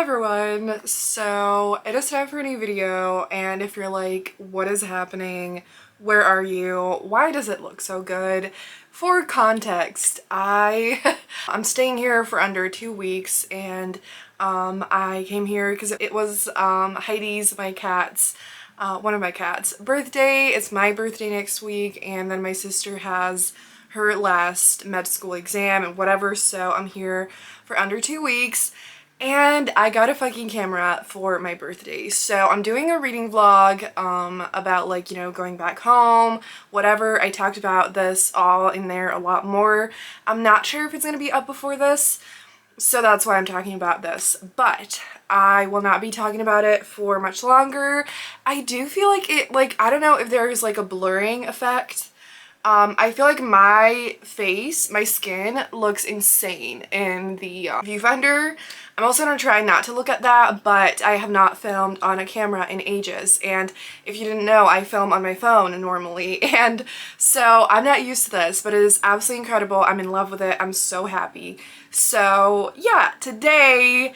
everyone, so it is time for a new video, and if you're like, what is happening? Where are you? Why does it look so good? For context, I'm staying here for under 2 weeks, and I came here because it was Heidi's, my cat's, one of my cats' birthday. It's my birthday next week, and then my sister has her last med school exam and whatever, so I'm here for under 2 weeks. And I got a fucking camera for my birthday. So I'm doing a reading vlog about, like, you know, going back home, whatever. I talked about this all in there a lot more. I'm not sure if it's going to be up before this, so that's why I'm talking about this. But I will not be talking about it for much longer. I do feel like it, like, I don't know if there's like a blurring effect. I feel like my face, my skin looks insane in the viewfinder. I'm also going to try not to look at that, but I have not filmed on a camera in ages, and if you didn't know, I film on my phone normally, and so I'm not used to this, but it is absolutely incredible. I'm in love with it. I'm so happy. So yeah, today,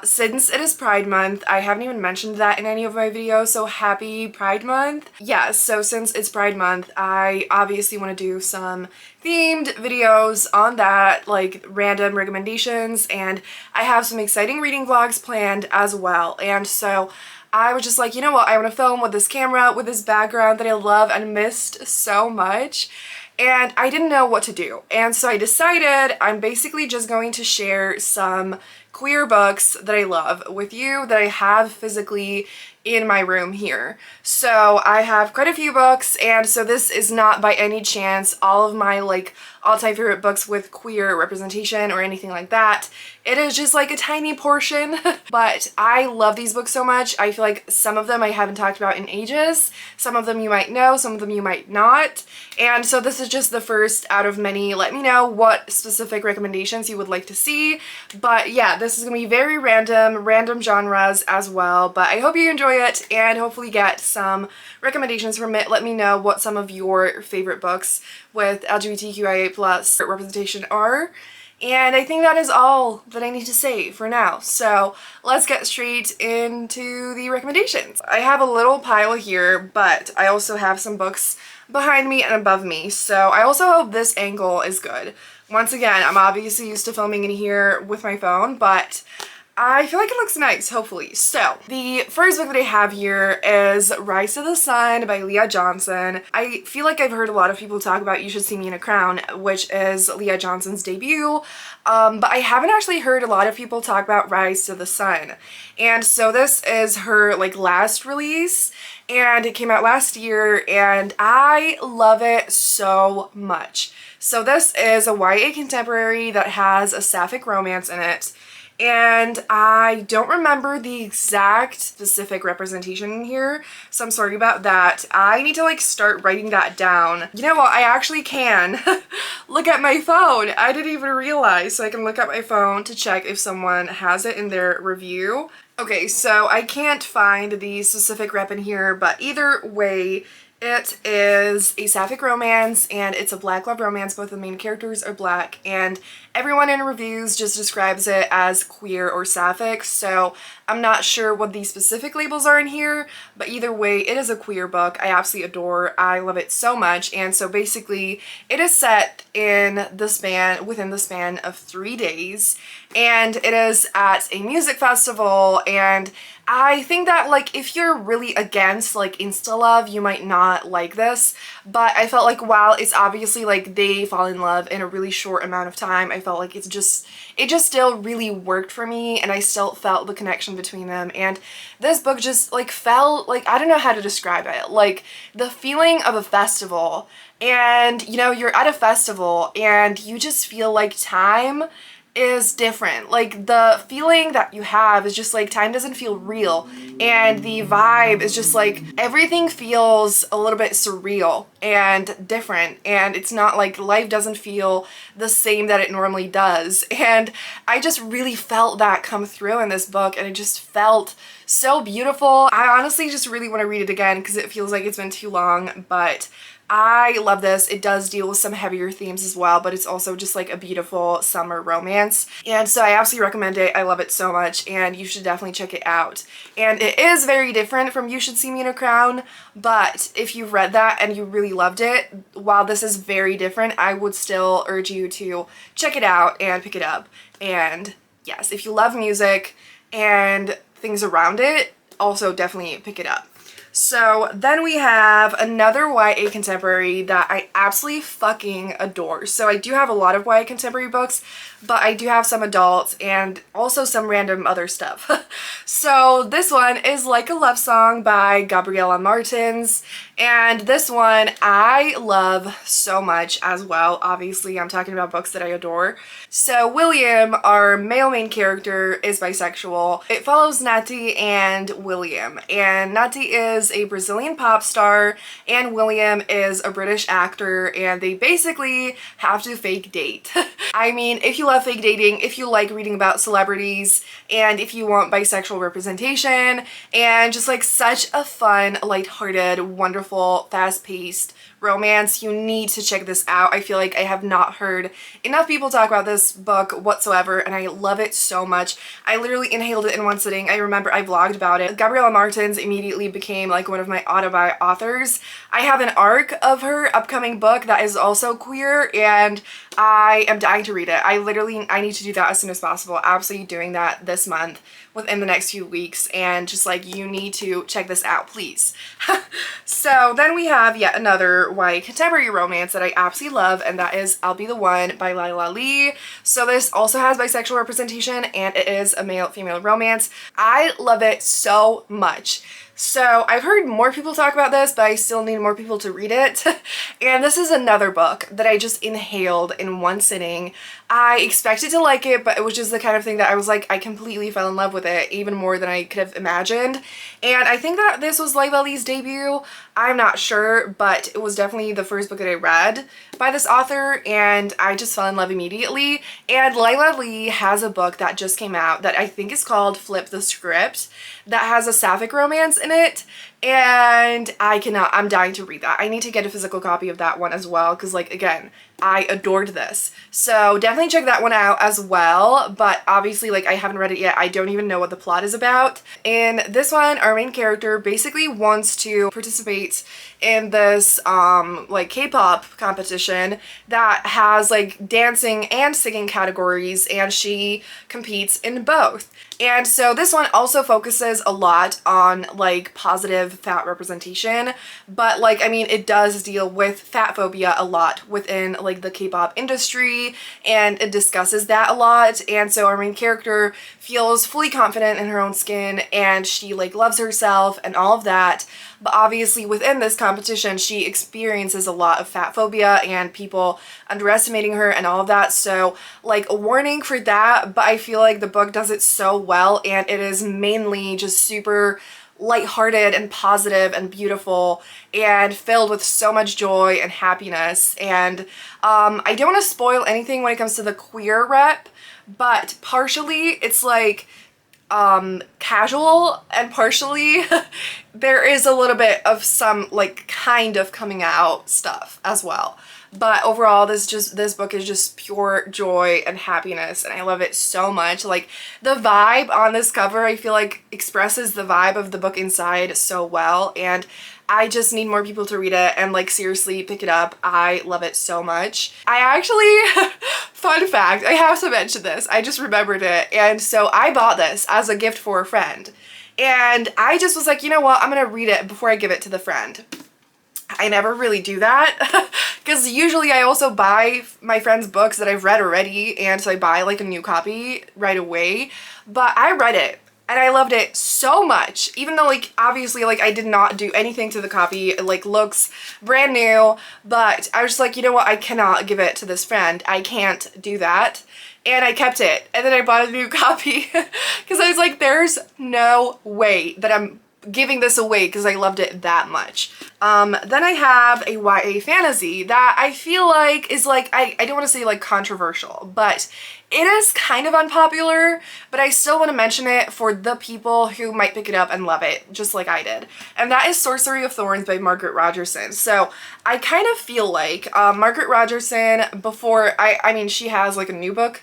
since it is Pride Month, I haven't even mentioned that in any of my videos, so happy Pride Month. Yeah, so since it's Pride Month, I obviously want to do some themed videos on that, like random recommendations, and I have some exciting reading vlogs planned as well. And so I was just like, you know what, I want to film with this camera, with this background that I love and missed so much. And I didn't know what to do. And so I decided I'm basically just going to share some queer books that I love with you, that I have physically in my room here. So I have quite a few books, and so this is not by any chance all of my like all-time favorite books with queer representation or anything like that. It is just like a tiny portion, but I love these books so much. I feel like some of them I haven't talked about in ages. Some of them you might know, some of them you might not. And so this is just the first out of many. Let me know what specific recommendations you would like to see. But yeah, this is gonna be very random genres as well. But I hope you enjoy it and hopefully get some recommendations from it. Let me know what some of your favorite books with LGBTQIA plus representation are. And I think that is all that I need to say for now. So let's get straight into the recommendations. I have a little pile here, but I also have some books behind me and above me. So I also hope this angle is good. Once again, I'm obviously used to filming in here with my phone, but I feel like it looks nice, hopefully. So, the first book that I have here is Rise to the Sun by Leah Johnson. I feel like I've heard a lot of people talk about You Should See Me in a Crown, which is Leah Johnson's debut, but I haven't actually heard a lot of people talk about Rise to the Sun. And so this is her like last release, and it came out last year, and I love it so much. So this is a YA contemporary that has a sapphic romance in it. And I don't remember the exact specific representation in here, so I'm sorry about that. I need to like start writing that down. You know what, I actually can look at my phone. I didn't even realize, so I can look at my phone to check if someone has it in their review. Okay, so I can't find the specific rep in here, but either way, it is a sapphic romance, and it's a black love romance. Both of the main characters are black, and everyone in reviews just describes it as queer or sapphic, so I'm not sure what the specific labels are in here, but either way, it is a queer book I absolutely adore. I love it so much. And so basically, it is set in within the span of 3 days, and it is at a music festival, and I think that, like, if you're really against, like, insta-love, you might not like this, but I felt like while it's obviously, like, they fall in love in a really short amount of time, I felt like it just still really worked for me, and I still felt the connection between them. And this book just, like, felt, like, I don't know how to describe it, like, the feeling of a festival, and, you know, you're at a festival, and you just feel like time is different. Like, the feeling that you have is just like time doesn't feel real, and the vibe is just like everything feels a little bit surreal and different, and it's not like life doesn't feel the same that it normally does. And I just really felt that come through in this book, and it just felt so beautiful. I honestly just really want to read it again because it feels like it's been too long, but I love this. It does deal with some heavier themes as well, but it's also just like a beautiful summer romance. And so I absolutely recommend it. I love it so much, and you should definitely check it out. And it is very different from You Should See Me in a Crown, but if you've read that and you really loved it, while this is very different, I would still urge you to check it out and pick it up. And yes, if you love music and things around it, also definitely pick it up. So then we have another YA contemporary that I absolutely fucking adore. So I do have a lot of YA contemporary books, but I do have some adults and also some random other stuff. So this one is Like a Love Song by Gabriella Martins, and this one I love so much as well. Obviously, I'm talking about books that I adore. So William, our male main character, is bisexual. It follows Natty and William, and Natty is a Brazilian pop star and William is a British actor, and they basically have to fake date. I mean, if you love fake dating, if you like reading about celebrities, and if you want bisexual representation, and just like such a fun, lighthearted, wonderful, fast-paced romance, you need to check this out. I feel like I have not heard enough people talk about this book whatsoever, and I love it so much. I literally inhaled it in one sitting. I remember I vlogged about it. Gabriella Martins immediately became like one of my autobi authors. I have an arc of her upcoming book that is also queer, and I am dying to read it. I need to do that as soon as possible. Absolutely doing that this month within the next few weeks, and just like, you need to check this out, please. So then we have yet another YA contemporary romance that I absolutely love, and that is I'll Be the One by Lila Lee. So this also has bisexual representation, and it is a male-female romance. I love it so much. So I've heard more people talk about this, but I still need more people to read it. And this is another book that I just inhaled in one sitting. I expected to like it, but it was just the kind of thing that I was like, I completely fell in love with it, even more than I could have imagined. And I think that this was Lila Lee's debut. I'm not sure, but it was definitely the first book that I read by this author, and I just fell in love immediately. And Lila Lee has a book that just came out that I think is called Flip the Script, that has a sapphic romance in it, and I'm dying to read that. I need to get a physical copy of that one as well, because like, again, I adored this. So definitely check that one out as well, but obviously like I haven't read it yet. I don't even know what the plot is about. In this one, our main character basically wants to participate in this like K-pop competition that has like dancing and singing categories, and she competes in both. And so this one also focuses a lot on like positive fat representation, but like, I mean, it does deal with fat phobia a lot within like the K-pop industry, and it discusses that a lot. And so our main character feels fully confident in her own skin, and she like loves herself and all of that. But obviously within this competition, she experiences a lot of fat phobia and people underestimating her and all of that. So like, a warning for that, but I feel like the book does it so well, and it is mainly just super lighthearted and positive and beautiful and filled with so much joy and happiness. And I don't want to spoil anything when it comes to the queer rep, but partially it's like casual, and partially there is a little bit of some like kind of coming out stuff as well. But overall, this book is just pure joy and happiness, and I love it so much. Like, the vibe on this cover, I feel like expresses the vibe of the book inside so well, and I just need more people to read it, and like, seriously, pick it up. I love it so much. I actually, fun fact, I have to mention this, I just remembered it, and so I bought this as a gift for a friend, and I just was like, you know what, I'm gonna read it before I give it to the friend. I never really do that because usually I also buy my friends' books that I've read already, and so I buy like a new copy right away. But I read it and I loved it so much, even though like obviously like I did not do anything to the copy. It like looks brand new, but I was just like, you know what, I cannot give it to this friend. I can't do that. And I kept it, and then I bought a new copy because I was like, there's no way that I'm giving this away because I loved it that much. Then I have a YA fantasy that I feel like is like, I don't want to say like controversial, but it is kind of unpopular, but I still want to mention it for the people who might pick it up and love it, just like I did. And that is Sorcery of Thorns by Margaret Rogerson. So I kind of feel like Margaret Rogerson, before, I mean, she has like a new book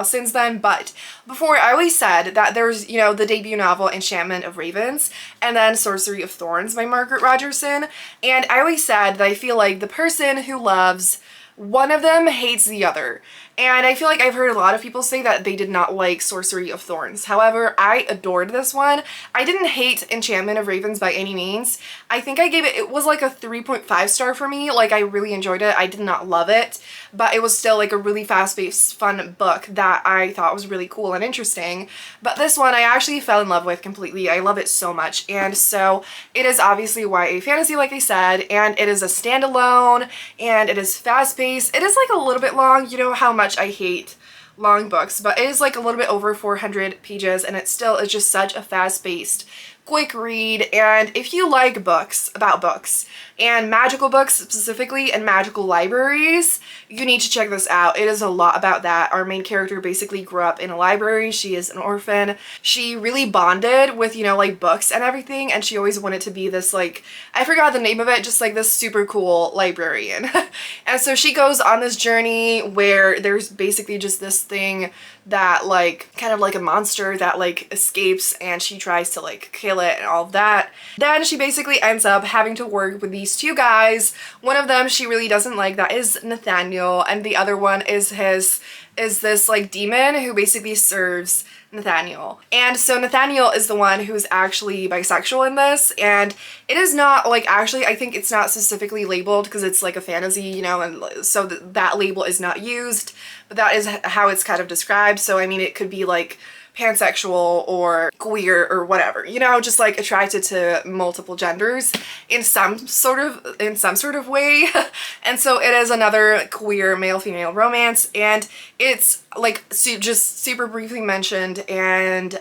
since then, but before I always said that there's, you know, the debut novel Enchantment of Ravens, and then Sorcery of Thorns by Margaret Rogerson. And I always said that I feel like the person who loves one of them hates the other. And I feel like I've heard a lot of people say that they did not like Sorcery of Thorns. However, I adored this one. I didn't hate Enchantment of Ravens by any means. I think I gave it, it was like a 3.5 star for me. Like, I really enjoyed it. I did not love it, but it was still like a really fast-paced, fun book that I thought was really cool and interesting. But this one I actually fell in love with completely. I love it so much. And so it is obviously YA fantasy, like I said, and it is a standalone, and it is fast-paced. It is like a little bit long. You know how much I hate long books, but it is like a little bit over 400 pages, and it still is just such a fast-paced, quick read. And if you like books about books and magical books specifically and magical libraries, you need to check this out. It is a lot about that. Our main character basically grew up in a library. She is an orphan. She really bonded with, you know, like books and everything, and she always wanted to be this, like, I forgot the name of it, just like this super cool librarian. And so she goes on this journey where there's basically just this thing that, like, kind of like a monster that like escapes, and she tries to like kill it and all of that. Then she basically ends up having to work with these two guys. One of them she really doesn't like, that is Nathaniel, and the other one is this like demon who basically serves Nathaniel. And so Nathaniel is the one who's actually bisexual in this, and it is not like, actually I think it's not specifically labeled because it's like a fantasy, you know, and so that label is not used, but that is how it's kind of described. So I mean, it could be like pansexual or queer or whatever, you know, just like attracted to multiple genders in some sort of way. And so it is another queer male-female romance, and it's like just super briefly mentioned, and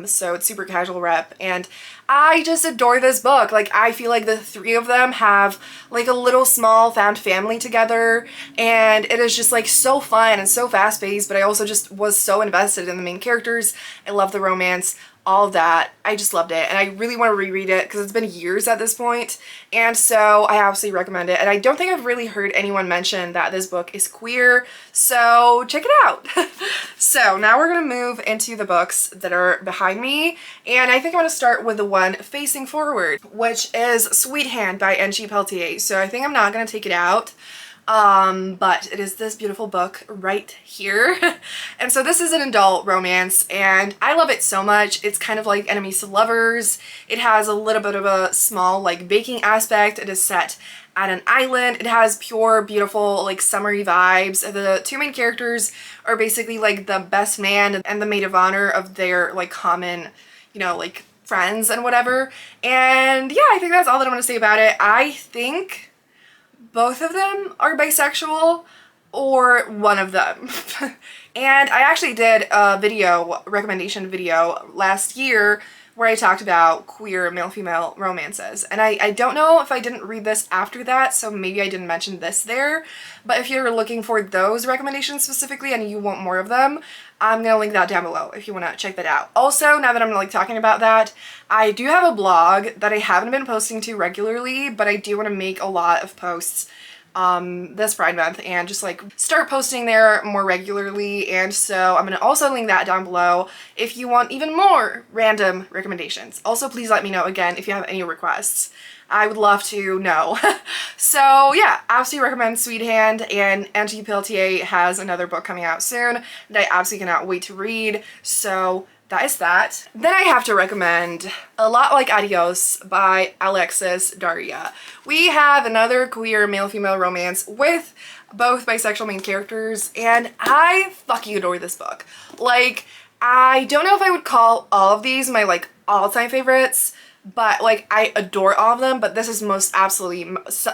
so it's super casual rep, and I just adore this book. Like, I feel like the three of them have like a little small found family together, and it is just like so fun and so fast-paced, but I also just was so invested in the main characters. I love the romance, all of that. I just loved it, and I really want to reread it because it's been years at this point, and so I absolutely recommend it. And I don't think I've really heard anyone mention that this book is queer, so check it out. So now we're gonna move into the books that are behind me, and I think I'm gonna start with the one facing forward, which is Sweet Hand by N.G. Peltier. So I think I'm not gonna take it out. But it is this beautiful book right here. And so this is an adult romance, and I love it so much. It's kind of like enemies to lovers. It has a little bit of a small like baking aspect. It is set at an island. It has pure, beautiful, like summery vibes. The two main characters are basically like the best man and the maid of honor of their like common, you know, like friends and whatever. And yeah, I think that's all that I'm gonna say about it. I think both of them are bisexual, or one of them. And I actually did a recommendation video last year where I talked about queer male-female romances. And I don't know if I didn't read this after that, so maybe I didn't mention this there. But if you're looking for those recommendations specifically and you want more of them, I'm gonna link that down below if you wanna check that out. Also, now that I'm like talking about that, I do have a blog that I haven't been posting to regularly, but I do wanna make a lot of posts this Pride Month and just like start posting there more regularly. And so I'm gonna also link that down below if you want even more random recommendations. Also, please let me know again if you have any requests. I would love to know. So yeah, absolutely recommend Sweet Hand, and N.G. Peltier has another book coming out soon that I absolutely cannot wait to read. So that is that. Then I have to recommend A Lot Like Adios by Alexis Daria. We have another queer male-female romance with both bisexual main characters, and I fucking adore this book. Like, I don't know if I would call all of these my like all-time favorites, but like I adore all of them, but this is most absolutely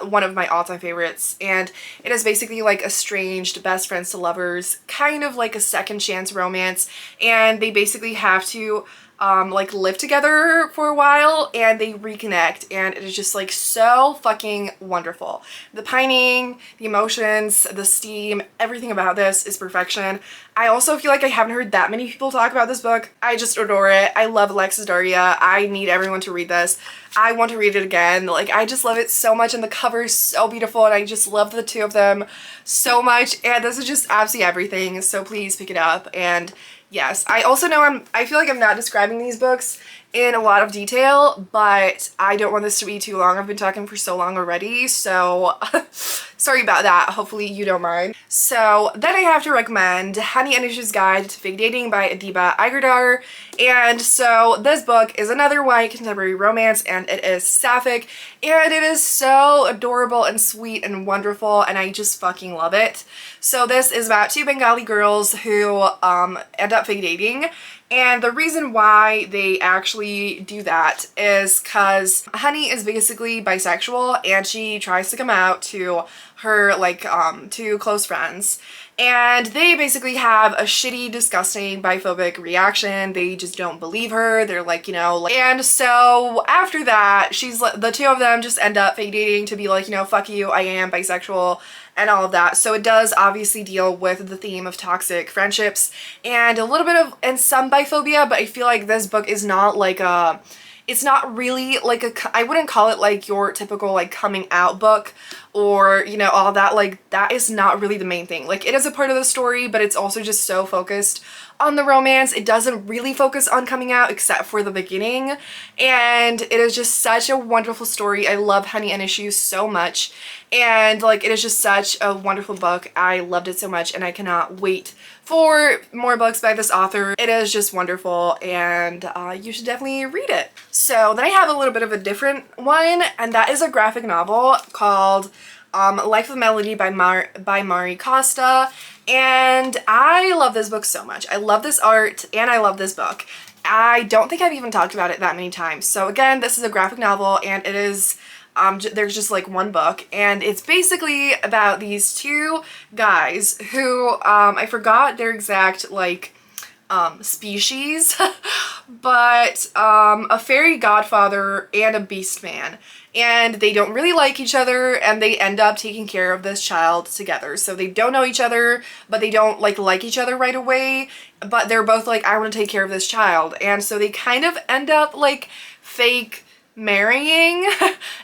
one of my all-time favorites. And it is basically like estranged best friends to lovers, kind of like a second chance romance, and they basically have to like live together for a while and they reconnect, and it is just like so fucking wonderful. The pining, the emotions, the steam, everything about this is perfection. I also feel like I haven't heard that many people talk about this book. I just adore it. I love Alexis Daria. I need everyone to read this. I want to read it again. Like, I just love it so much, and the cover is so beautiful, and I just love the two of them so much, and this is just absolutely everything, so please pick it up. And yes, I also know I feel like I'm not describing these books in a lot of detail, but I don't want this to be too long. I've been talking for so long already, so sorry about that. Hopefully you don't mind. So then I have to recommend Honey Anish's Guide to Fake Dating by Adiba Igerdar. And so this book is another YA contemporary romance, and it is sapphic, and it is so adorable and sweet and wonderful, and I just fucking love it. So this is about two Bengali girls who end up fake dating. And the reason why they actually do that is because Honey is basically bisexual, and she tries to come out to her like two close friends, and they basically have a shitty, disgusting, biphobic reaction. They just don't believe her. They're like, you know, like, and so after that, the two of them just end up fake dating to be like, you know, fuck you, I am bisexual, and all of that. So it does obviously deal with the theme of toxic friendships and a little bit of, and some biphobia, but I feel like this book is not like a, it's not really like a, I wouldn't call it like your typical like coming out book or, you know, all that. Like, that is not really the main thing. Like, it is a part of the story, but it's also just so focused on the romance. It doesn't really focus on coming out except for the beginning, and it is just such a wonderful story. I love Honey Anishu so much, and like, it is just such a wonderful book. I loved it so much, and I cannot wait for more books by this author. It is just wonderful, and you should definitely read it. So then I have a little bit of a different one, and that is a graphic novel called Life of Melody by Mari Costa, and I love this book so much. I love this art, and I love this book. I don't think I've even talked about it that many times. So again, this is a graphic novel, and it is there's just like one book, and it's basically about these two guys who I forgot their exact like species but a fairy godfather and a beast man, and they don't really like each other, and they end up taking care of this child together. So they don't know each other, but they don't like each other right away, but they're both like, I want to take care of this child, and so they kind of end up like fake marrying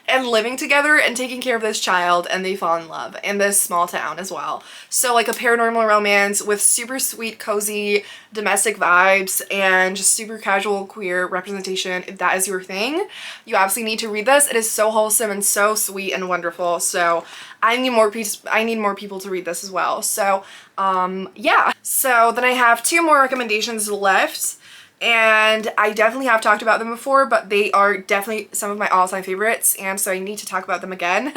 and living together and taking care of this child, and they fall in love in this small town as well. So like a paranormal romance with super sweet, cozy, domestic vibes and just super casual queer representation. If that is your thing, you absolutely need to read this. It is so wholesome and so sweet and wonderful. So I need more people to read this as well. So yeah. So then I have two more recommendations left. And I definitely have talked about them before, but they are definitely some of my all-time favorites, and so I need to talk about them again.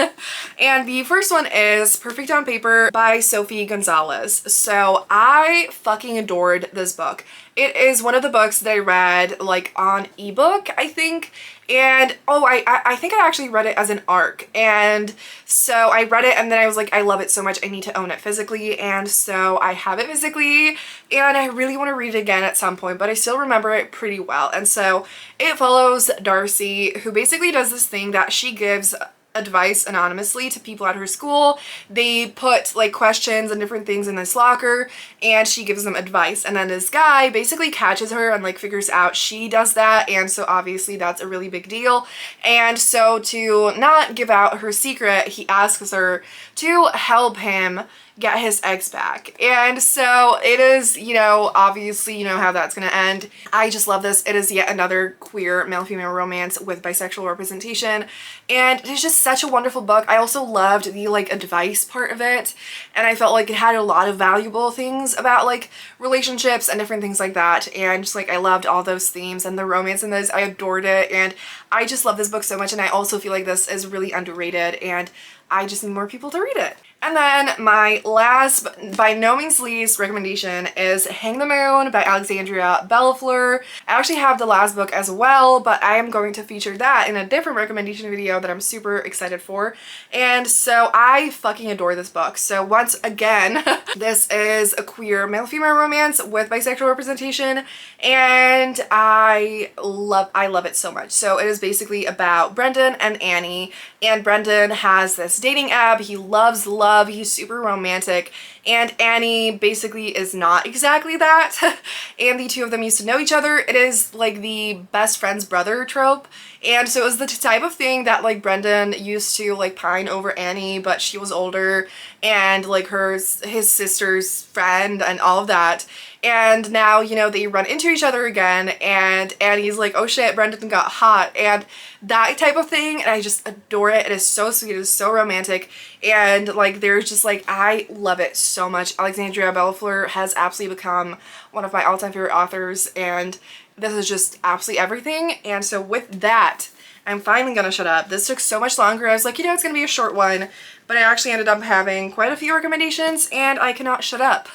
And the first one is Perfect on Paper by Sophie Gonzalez. So I fucking adored this book. It is one of the books that I read like on ebook, I think. And oh, I think I actually read it as an ARC, and so I read it and then I was like, I love it so much, I need to own it physically, and so I have it physically, and I really want to read it again at some point, but I still remember it pretty well. And so it follows Darcy, who basically does this thing that she gives advice anonymously to people at her school. They put like questions and different things in this locker, and she gives them advice, and then this guy basically catches her and like figures out she does that, and so obviously that's a really big deal. And so to not give out her secret, he asks her to help him get his ex back. And so it is, you know, obviously you know how that's gonna end. I just love this. It is yet another queer male-female romance with bisexual representation, and it's just such a wonderful book. I also loved the like advice part of it, and I felt like it had a lot of valuable things about like relationships and different things like that, and just like I loved all those themes and the romance in this. I adored it, and I just love this book so much, and I also feel like this is really underrated, and I just need more people to read it. And then my last, but by no means least, recommendation is Hang the Moon by Alexandria Bellafleur. I actually have the last book as well, but I am going to feature that in a different recommendation video that I'm super excited for. And so I fucking adore this book. So once again, this is a queer male-female romance with bisexual representation, and I love it so much. So it is basically about Brendan and Annie, and Brendan has this dating app. He loves love. He's super romantic, and Annie basically is not exactly that. And the two of them used to know each other. It is like the best friend's brother trope. And so it was the type of thing that like Brendan used to like pine over Annie, but she was older and like his sister's friend and all of that. And now, you know, they run into each other again, and Annie's like, oh shit, Brendan got hot, and that type of thing. And I just adore it. It is so sweet. It is so romantic. And like, there's just like, I love it so much. Alexandria Bellafleur has absolutely become one of my all-time favorite authors, and this is just absolutely everything. And so with that, I'm finally gonna shut up. This took so much longer. I was like, you know, it's gonna be a short one, but I actually ended up having quite a few recommendations, and I cannot shut up.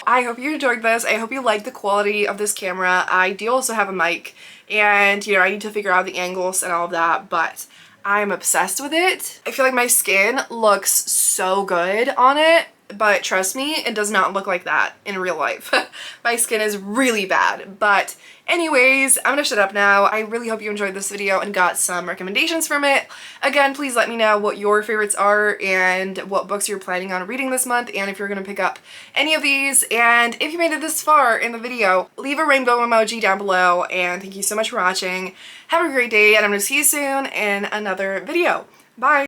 I hope you enjoyed this. I hope you liked the quality of this camera. I do also have a mic, and you know, I need to figure out the angles and all of that, but I'm obsessed with it. I feel like my skin looks so good on it, but trust me, it does not look like that in real life. My skin is really bad. But anyways, I'm gonna shut up now. I really hope you enjoyed this video and got some recommendations from it. Again, please let me know what your favorites are and what books you're planning on reading this month, and if you're gonna pick up any of these. And if you made it this far in the video, leave a rainbow emoji down below, and thank you so much for watching. Have a great day, and I'm gonna see you soon in another video. Bye!